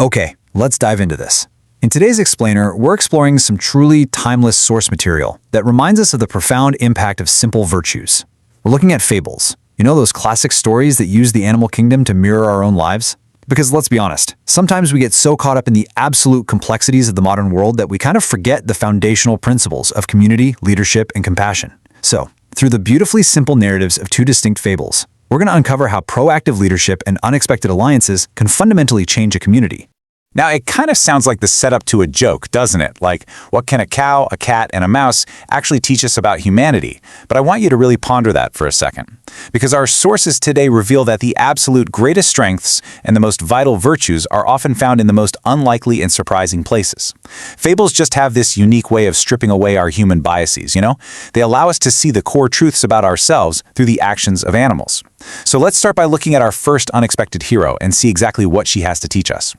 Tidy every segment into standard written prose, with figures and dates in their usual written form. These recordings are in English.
Okay, let's dive into this. In today's explainer, we're exploring some truly timeless source material that reminds us of the profound impact of simple virtues. We're looking at fables. You know those classic stories that use the animal kingdom to mirror our own lives? Because let's be honest, sometimes we get so caught up in the absolute complexities of the modern world that we kind of forget the foundational principles of community, leadership, and compassion. So, through the beautifully simple narratives of two distinct fables, we're going to uncover how proactive leadership and unexpected alliances can fundamentally change a community. Now, it kind of sounds like the setup to a joke, doesn't it? Like, what can a cow, a cat, and a mouse actually teach us about humanity? But I want you to really ponder that for a second. Because our sources today reveal that the absolute greatest strengths and the most vital virtues are often found in the most unlikely and surprising places. Fables just have this unique way of stripping away our human biases, you know? They allow us to see the core truths about ourselves through the actions of animals. So let's start by looking at our first unexpected hero and see exactly what she has to teach us.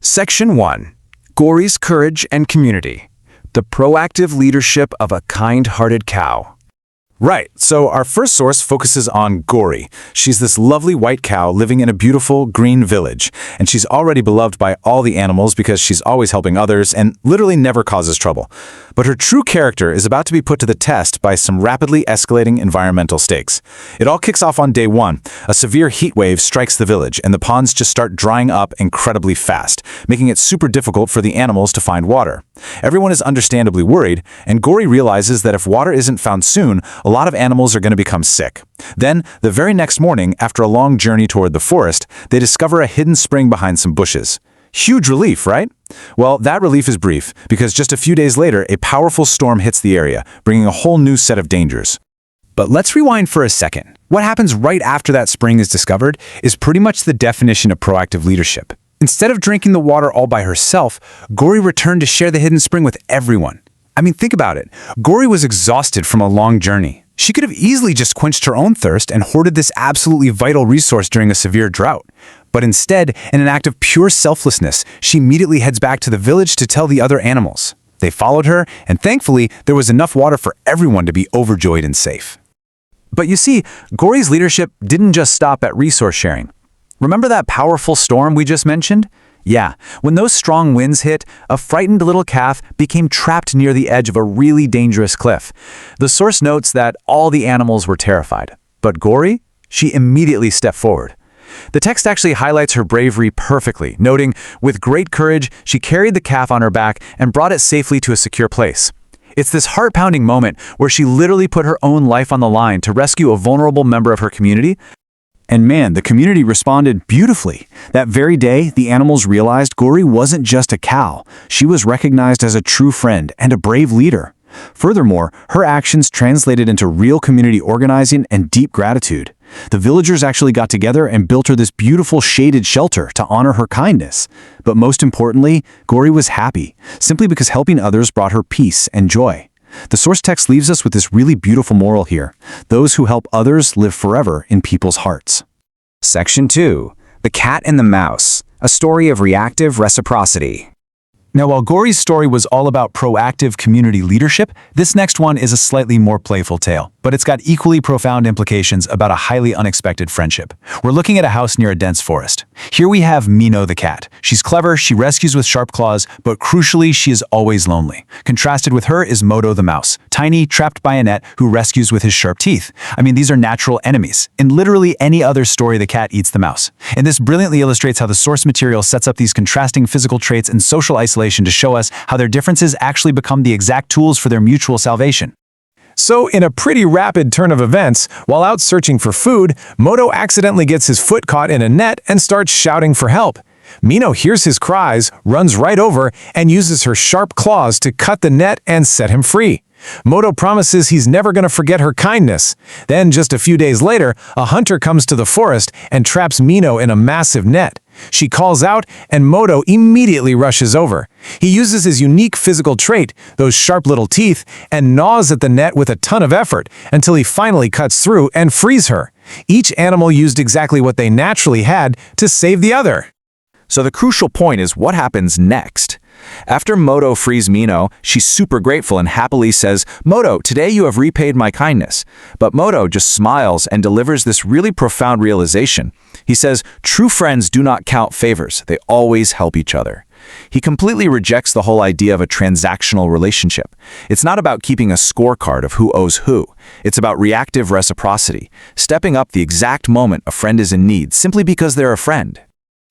Section 1. Gori's Courage and Community. The proactive leadership of a kind-hearted cow. Right, so our first source focuses on Gori. She's this lovely white cow living in a beautiful green village, and she's already beloved by all the animals because she's always helping others and literally never causes trouble. But her true character is about to be put to the test by some rapidly escalating environmental stakes. It all kicks off on day 1. A severe heat wave strikes the village, and the ponds just start drying up incredibly fast, making it super difficult for the animals to find water. Everyone is understandably worried, and Gori realizes that if water isn't found soon, a lot of animals are going to become sick. Then, the very next morning, after a long journey toward the forest, they discover a hidden spring behind some bushes. Huge relief, right? Well, that relief is brief, because just a few days later, a powerful storm hits the area, bringing a whole new set of dangers. But let's rewind for a second. What happens right after that spring is discovered is pretty much the definition of proactive leadership. Instead of drinking the water all by herself, Gori returned to share the hidden spring with everyone. I mean, think about it. Gori was exhausted from a long journey. She could have easily just quenched her own thirst and hoarded this absolutely vital resource during a severe drought. But instead, in an act of pure selflessness, she immediately heads back to the village to tell the other animals. They followed her, and thankfully, there was enough water for everyone to be overjoyed and safe. But you see, Gori's leadership didn't just stop at resource sharing. Remember that powerful storm we just mentioned? Yeah, when those strong winds hit, a frightened little calf became trapped near the edge of a really dangerous cliff. The source notes that all the animals were terrified. But Gori? She immediately stepped forward. The text actually highlights her bravery perfectly, noting, with great courage, she carried the calf on her back and brought it safely to a secure place. It's this heart-pounding moment where she literally put her own life on the line to rescue a vulnerable member of her community. And man, the community responded beautifully. That very day, the animals realized Gori wasn't just a cow. She was recognized as a true friend and a brave leader. Furthermore, her actions translated into real community organizing and deep gratitude. The villagers actually got together and built her this beautiful shaded shelter to honor her kindness. But most importantly, Gori was happy, simply because helping others brought her peace and joy. The source text leaves us with this really beautiful moral here. Those who help others live forever in people's hearts. Section 2. The Cat and the Mouse. A story of reactive reciprocity. Now, while Gori's story was all about proactive community leadership, this next one is a slightly more playful tale, but it's got equally profound implications about a highly unexpected friendship. We're looking at a house near a dense forest. Here we have Mino the cat. She's clever, she rescues with sharp claws, but crucially, she is always lonely. Contrasted with her is Moto the mouse, tiny, trapped by a net, who rescues with his sharp teeth. I mean, these are natural enemies. In literally any other story, the cat eats the mouse. And this brilliantly illustrates how the source material sets up these contrasting physical traits and social isolation to show us how their differences actually become the exact tools for their mutual salvation. So, in a pretty rapid turn of events, while out searching for food, Moto accidentally gets his foot caught in a net and starts shouting for help. Mino hears his cries, runs right over, and uses her sharp claws to cut the net and set him free. Moto promises he's never going to forget her kindness. Then, just a few days later, a hunter comes to the forest and traps Mino in a massive net. She calls out, and Moto immediately rushes over. He uses his unique physical trait, those sharp little teeth, and gnaws at the net with a ton of effort until he finally cuts through and frees her. Each animal used exactly what they naturally had to save the other. So the crucial point is what happens next. After Moto frees Mino, she's super grateful and happily says, "Moto, today you have repaid my kindness." But Moto just smiles and delivers this really profound realization. He says, "True friends do not count favors, they always help each other." He completely rejects the whole idea of a transactional relationship. It's not about keeping a scorecard of who owes who. It's about reactive reciprocity, stepping up the exact moment a friend is in need simply because they're a friend.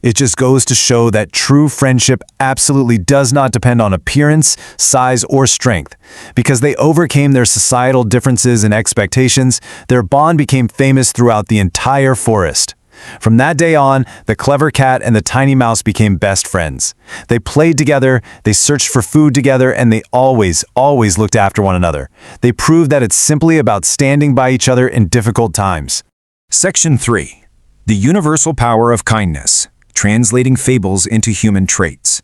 It just goes to show that true friendship absolutely does not depend on appearance, size, or strength. Because they overcame their societal differences and expectations, their bond became famous throughout the entire forest. From that day on, the clever cat and the tiny mouse became best friends. They played together, they searched for food together, and they always looked after one another. They proved that it's simply about standing by each other in difficult times. Section 3. The Universal Power of Kindness. Translating fables into human traits.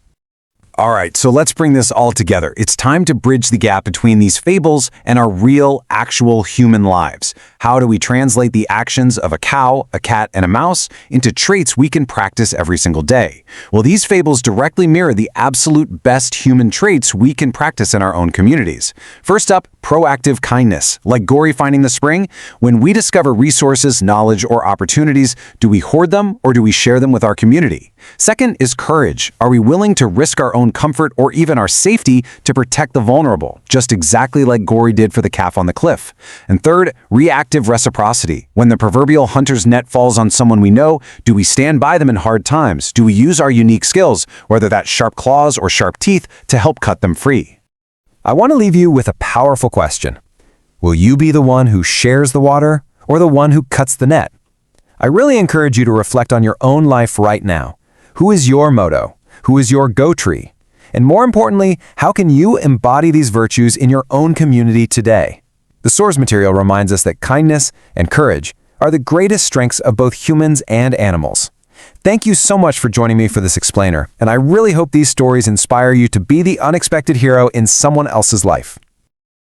All right, so let's bring this all together. It's time to bridge the gap between these fables and our real, actual human lives. How do we translate the actions of a cow, a cat, and a mouse into traits we can practice every single day? Well, these fables directly mirror the absolute best human traits we can practice in our own communities. First up, proactive kindness. Like Gori finding the spring, when we discover resources, knowledge, or opportunities, do we hoard them or do we share them with our community? Second is courage. Are we willing to risk our own comfort or even our safety to protect the vulnerable, just exactly like Gori did for the calf on the cliff? And third, reactive reciprocity. When the proverbial hunter's net falls on someone we know, do we stand by them in hard times? Do we use our unique skills, whether that's sharp claws or sharp teeth, to help cut them free? I want to leave you with a powerful question. Will you be the one who shares the water or the one who cuts the net? I really encourage you to reflect on your own life right now. Who is your motto? Who is your go-tree? And more importantly, how can you embody these virtues in your own community today? The source material reminds us that kindness and courage are the greatest strengths of both humans and animals. Thank you so much for joining me for this explainer, and I really hope these stories inspire you to be the unexpected hero in someone else's life.